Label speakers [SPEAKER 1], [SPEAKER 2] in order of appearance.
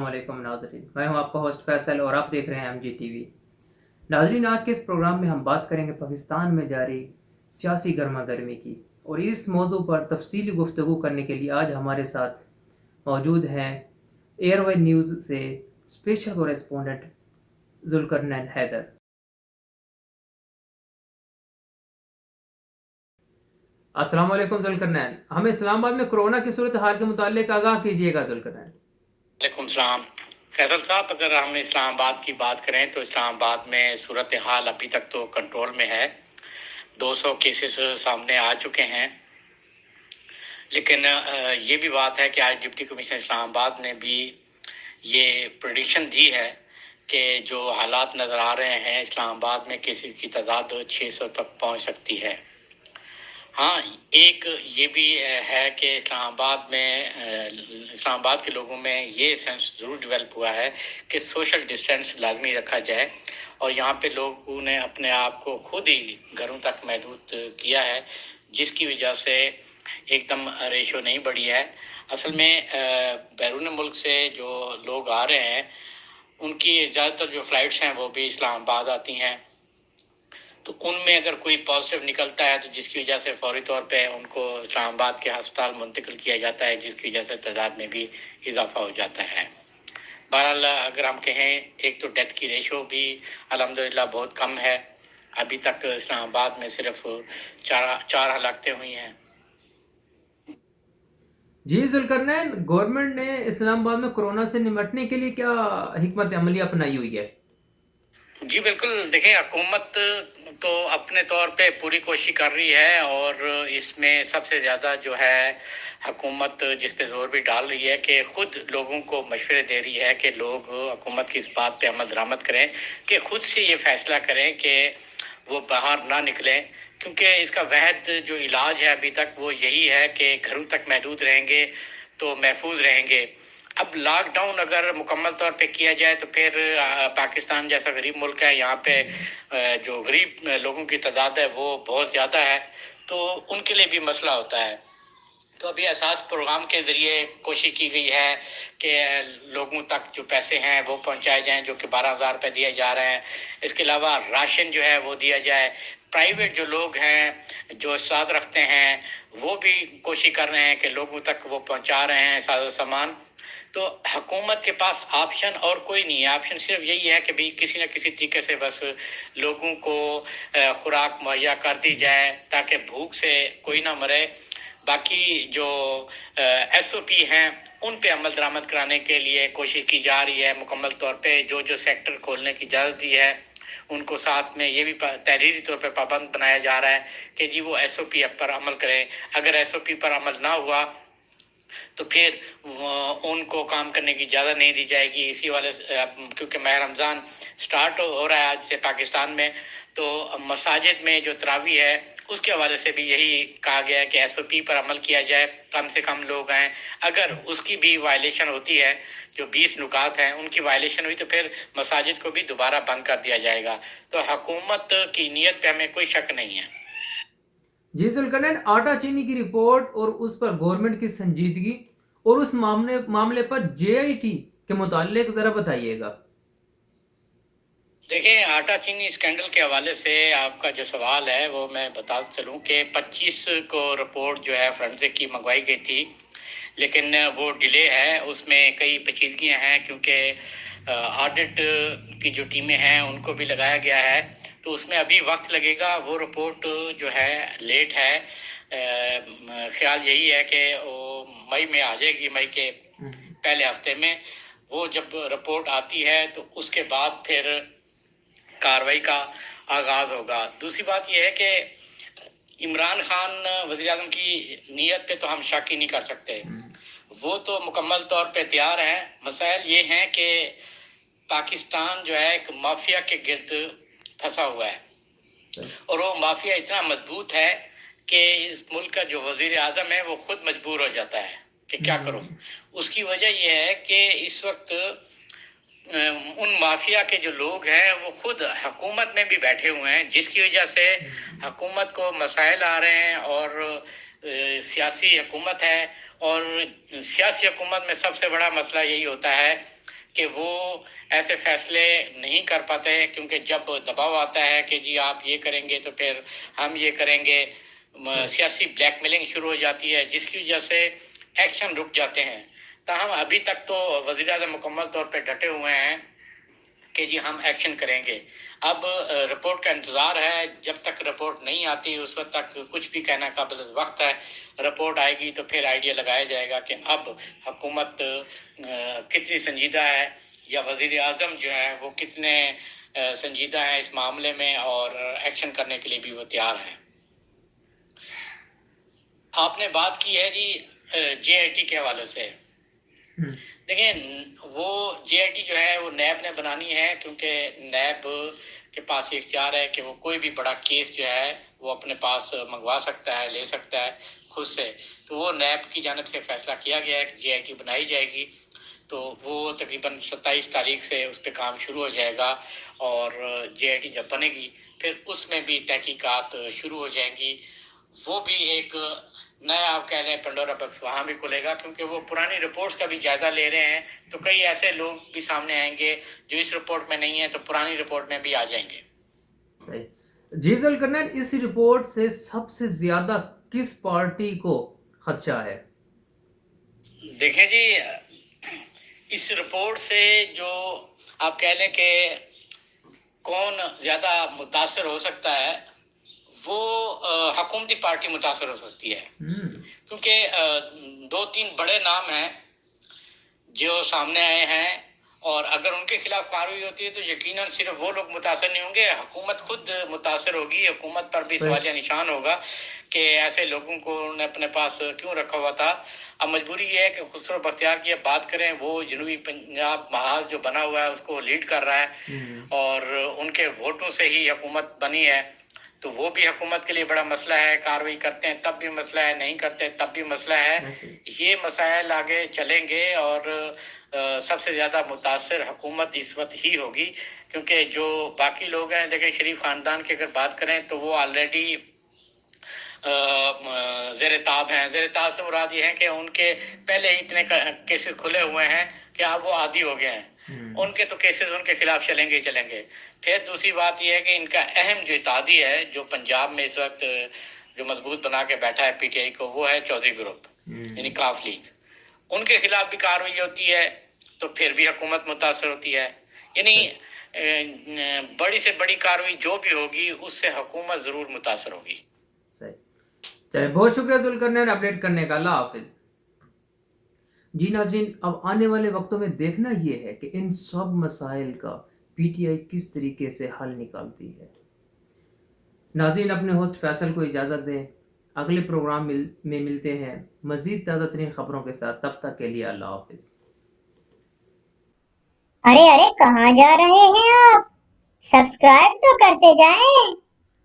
[SPEAKER 1] السلام علیکم ناظرین، میں ہوں آپ کا ہوسٹ فیصل اور آپ دیکھ رہے ہیں MGTV۔ ناظرین، آج کے اس پروگرام میں ہم بات کریں گے پاکستان میں جاری سیاسی گرما گرمی کی، اور اس موضوع پر تفصیلی گفتگو کرنے کے لیے آج ہمارے ساتھ موجود ہیں ایئر وائے نیوز سے اسپیشل کورسپونڈنٹ ذوالقرنین حیدر۔ السلام علیکم ذوالقرنین، ہمیں اسلام آباد میں کرونا کی صورتحال کے متعلق آگاہ کیجیے گا ذوالقرنین۔
[SPEAKER 2] وعلیکم السلام فیصل صاحب، اگر ہم اسلام آباد کی بات کریں تو اسلام آباد میں صورتحال ابھی تک تو کنٹرول میں ہے۔ 200 کیسز سامنے آ چکے ہیں، لیکن یہ بھی بات ہے کہ آج ڈپٹی کمشنر اسلام آباد نے بھی یہ پریڈکشن دی ہے کہ جو حالات نظر آ رہے ہیں اسلام آباد میں کیسز کی تعداد 600 تک پہنچ سکتی ہے۔ ہاں، ایک یہ بھی ہے کہ اسلام آباد کے لوگوں میں یہ سینس ضرور ڈیولپ ہوا ہے کہ سوشل ڈسٹینس لازمی رکھا جائے، اور یہاں پہ لوگوں نے اپنے آپ کو خود ہی گھروں تک محدود کیا ہے، جس کی وجہ سے ایک دم ریشو نہیں بڑھی ہے۔ اصل میں بیرون ملک سے جو لوگ آ رہے ہیں ان کی زیادہ تر جو فلائٹس ہیں وہ بھی اسلام آباد آتی ہیں، تو ان میں اگر کوئی پازیٹیو نکلتا ہے تو جس کی وجہ سے فوری طور پہ ان کو اسلام آباد کے ہسپتال منتقل کیا جاتا ہے، جس کی وجہ سے تعداد میں بھی اضافہ ہو جاتا ہے۔ بہرحال اگر ہم کہیں، ایک تو ڈیتھ کی ریشو بھی الحمدللہ بہت کم ہے، ابھی تک اسلام آباد میں صرف چار ہلاکتیں ہوئی ہیں۔
[SPEAKER 1] جی ذوالقرنین، گورنمنٹ نے اسلام آباد میں کرونا سے نمٹنے کے لیے کیا حکمت عملی اپنائی ہوئی ہے؟
[SPEAKER 2] جی بالکل، دیکھیں حکومت تو اپنے طور پہ پوری کوشش کر رہی ہے، اور اس میں سب سے زیادہ جو ہے حکومت جس پہ زور بھی ڈال رہی ہے کہ خود لوگوں کو مشورے دے رہی ہے کہ لوگ حکومت کی اس بات پہ عمل درآمد کریں کہ خود سے یہ فیصلہ کریں کہ وہ باہر نہ نکلیں، کیونکہ اس کا واحد جو علاج ہے ابھی تک وہ یہی ہے کہ گھروں تک محدود رہیں گے تو محفوظ رہیں گے۔ اب لاک ڈاؤن اگر مکمل طور پہ کیا جائے تو پھر پاکستان جیسا غریب ملک ہے، یہاں پہ جو غریب لوگوں کی تعداد ہے وہ بہت زیادہ ہے، تو ان کے لیے بھی مسئلہ ہوتا ہے۔ تو ابھی احساس پروگرام کے ذریعے کوشش کی گئی ہے کہ لوگوں تک جو پیسے ہیں وہ پہنچائے جائیں، جو کہ 12,000 روپے دیے جا رہے ہیں۔ اس کے علاوہ راشن جو ہے وہ دیا جائے۔ پرائیویٹ جو لوگ ہیں جو ساتھ رکھتے ہیں وہ بھی کوشش کر رہے ہیں کہ لوگوں تک وہ پہنچا رہے ہیں ساز و سامان۔ تو حکومت کے پاس آپشن اور کوئی نہیں ہے، آپشن صرف یہی ہے کہ بھی کسی نہ کسی طریقے سے بس لوگوں کو خوراک مہیا کر دی جائے تاکہ بھوک سے کوئی نہ مرے۔ باقی جو ایس او پی ہیں ان پہ عمل درآمد کرانے کے لیے کوشش کی جا رہی ہے مکمل طور پہ۔ جو سیکٹر کھولنے کی اجازت دی ہے ان کو ساتھ میں یہ بھی تحریری طور پہ پابند بنایا جا رہا ہے کہ جی وہ ایس او پی پر عمل کریں۔ اگر ایس او پی پر عمل نہ ہوا تو پھر ان کو کام کرنے کی اجازت نہیں دی جائے گی۔ اسی والے کیونکہ ماہ رمضان سٹارٹ ہو رہا ہے آج سے پاکستان میں، تو مساجد میں جو تراویح ہے اس کے حوالے سے بھی یہی کہا گیا ہے کہ ایس او پی پر عمل کیا جائے، کم سے کم لوگ آئیں۔ اگر اس کی بھی وائلیشن ہوتی ہے، جو 20 نکات ہیں ان کی وائلیشن ہوئی، تو پھر مساجد کو بھی دوبارہ بند کر دیا جائے گا۔ تو حکومت کی نیت پہ ہمیں کوئی شک نہیں ہے۔
[SPEAKER 1] جی ذوالقرنین، آٹا چینی کی رپورٹ اور اس پر گورنمنٹ کی سنجیدگی اور اس معاملے پر JIT کے متعلق ذرا بتائیے گا۔
[SPEAKER 2] دیکھیں، آٹا چینی اسکینڈل کے حوالے سے آپ کا جو سوال ہے وہ میں بتا چلوں کہ 25 کو رپورٹ جو ہے فرنزک کی منگوائی گئی تھی، لیکن وہ ڈیلے ہے۔ اس میں کئی پیچیدگیاں ہیں کیونکہ آڈٹ کی جو ٹیمیں ہیں ان کو بھی لگایا گیا ہے، تو اس میں ابھی وقت لگے گا۔ وہ رپورٹ جو ہے لیٹ ہے، خیال یہی ہے کہ وہ مئی میں آ جائے گی، مئی کے پہلے ہفتے میں۔ وہ جب رپورٹ آتی ہے تو اس کے بعد پھر کارروائی کا آغاز ہوگا۔ دوسری بات یہ ہے کہ عمران خان وزیر اعظم کی نیت پہ تو ہم شک ہی نہیں کر سکتے، وہ تو مکمل طور پہ تیار ہیں۔ مسائل یہ ہیں کہ پاکستان جو ہے ایک مافیا کے گرد پھنسا ہوا ہے، اور وہ مافیا اتنا مضبوط ہے کہ اس ملک کا جو وزیر اعظم ہے وہ خود مجبور ہو جاتا ہے کہ کیا کروں۔ اس کی وجہ یہ ہے کہ اس وقت ان مافیا کے جو لوگ ہیں وہ خود حکومت میں بھی بیٹھے ہوئے ہیں، جس کی وجہ سے حکومت کو مسائل آ رہے ہیں، اور سیاسی حکومت ہے، اور سیاسی حکومت میں سب سے بڑا مسئلہ یہی ہوتا ہے کہ وہ ایسے فیصلے نہیں کر پاتے، کیونکہ جب دباؤ آتا ہے کہ جی آپ یہ کریں گے تو پھر ہم یہ کریں گے، سیاسی بلیک میلنگ شروع ہو جاتی ہے، جس کی وجہ سے ایکشن رک جاتے ہیں۔ تاہم ابھی تک تو وزیر اعظم مکمل طور پہ ڈٹے ہوئے ہیں کہ جی ہم ایکشن کریں گے۔ اب رپورٹ کا انتظار ہے، جب تک رپورٹ نہیں آتی اس وقت تک کچھ بھی کہنا قابل وقت ہے۔ رپورٹ آئے گی تو پھر آئیڈیا لگایا جائے گا کہ اب حکومت کتنی سنجیدہ ہے، یا وزیر اعظم جو ہے وہ کتنے سنجیدہ ہیں اس معاملے میں، اور ایکشن کرنے کے لیے بھی وہ تیار ہیں۔ آپ نے بات کی ہے جی جے آئی ٹی کے حوالے سے۔ دیکھیں وہ جے آئی ٹی جو ہے وہ نیب نے بنانی ہے، کیونکہ نیب کے پاس یہ اختیار ہے کہ وہ کوئی بھی بڑا کیس جو ہے وہ اپنے پاس منگوا سکتا ہے، لے سکتا ہے خود سے۔ تو وہ نیب کی جانب سے فیصلہ کیا گیا ہے کہ جے آئی ٹی بنائی جائے گی، تو وہ تقریباً 27 تاریخ سے اس پہ کام شروع ہو جائے گا، اور جے آئی ٹی جب بنے گی پھر اس میں بھی تحقیقات شروع ہو جائیں گی۔ وہ بھی ایک نیا آپ کہہ لیں پنڈورا باکس وہاں بھی کھلے گا، کیونکہ وہ پرانی رپورٹس کا بھی جائزہ لے رہے ہیں، تو کئی ایسے لوگ بھی سامنے آئیں گے جو اس رپورٹ میں نہیں ہیں تو پرانی رپورٹ میں بھی آ جائیں گے۔
[SPEAKER 1] صحیح جی ذوالقرنین، اس رپورٹ سے سب سے زیادہ کس پارٹی کو خدشہ ہے؟
[SPEAKER 2] دیکھیں جی اس رپورٹ سے جو آپ کہہ لیں کہ کون زیادہ متاثر ہو سکتا ہے، وہ حکومتی پارٹی متاثر ہو سکتی ہے، کیونکہ 2-3 بڑے نام ہیں جو سامنے آئے ہیں، اور اگر ان کے خلاف کارروائی ہوتی ہے تو یقیناً صرف وہ لوگ متاثر نہیں ہوں گے، حکومت خود متاثر ہوگی، حکومت پر بھی سوالیہ نشان ہوگا کہ ایسے لوگوں کو انہوں نے اپنے پاس کیوں رکھا ہوا تھا۔ اب مجبوری یہ ہے کہ خسرو بختیار کی اب بات کریں، وہ جنوبی پنجاب محاذ جو بنا ہوا ہے اس کو لیڈ کر رہا ہے، اور ان کے ووٹوں سے ہی حکومت بنی ہے، تو وہ بھی حکومت کے لیے بڑا مسئلہ ہے۔ کارروائی کرتے ہیں تب بھی مسئلہ ہے، نہیں کرتے تب بھی مسئلہ ہے۔ یہ مسائل آگے چلیں گے، اور سب سے زیادہ متاثر حکومت اس وقت ہی ہوگی، کیونکہ جو باقی لوگ ہیں، دیکھیں شریف خاندان کی اگر بات کریں تو وہ آلریڈی زیر تاب ہیں۔ زیر تاب سے مراد یہ ہے کہ ان کے پہلے ہی اتنے کیسز کھلے ہوئے ہیں کہ اب وہ عادی ہو گئے ہیں، ان کے تو کیسز ان کے خلاف چلیں گے ہی چلیں گے۔ پھر دوسری بات یہ ہے کہ ان کا اہم جو اتحادی ہے جو پنجاب میں اس وقت جو مضبوط بنا کے بیٹھا ہے پی ٹی آئی کو، وہ ہے چودھری گروپ، یعنی کاف لیگ۔ ان کے خلاف بھی کارروائی ہوتی ہے تو پھر بھی حکومت متاثر ہوتی ہے، یعنی بڑی سے بڑی کارروائی جو بھی ہوگی اس سے حکومت ضرور متاثر ہوگی۔
[SPEAKER 1] صحیح، چلے بہت شکریہ ذوالقرنین اپڈیٹ کرنے کا، اللہ حافظ۔ جی ناظرین، اب آنے والے وقتوں میں دیکھنا یہ ہے کہ ان سب مسائل کا پی ٹی آئی کس طریقے سے حل نکالتی ہے۔ ناظرین، اپنے ہوسٹ فیصل کو اجازت دیں، اگلے پروگرام میں ملتے ہیں مزید تازہ ترین خبروں کے ساتھ، تب تک کے لیے اللہ حافظ۔
[SPEAKER 3] ارے کہاں جا رہے ہیں آپ؟ سبسکرائب تو کرتے جائیں۔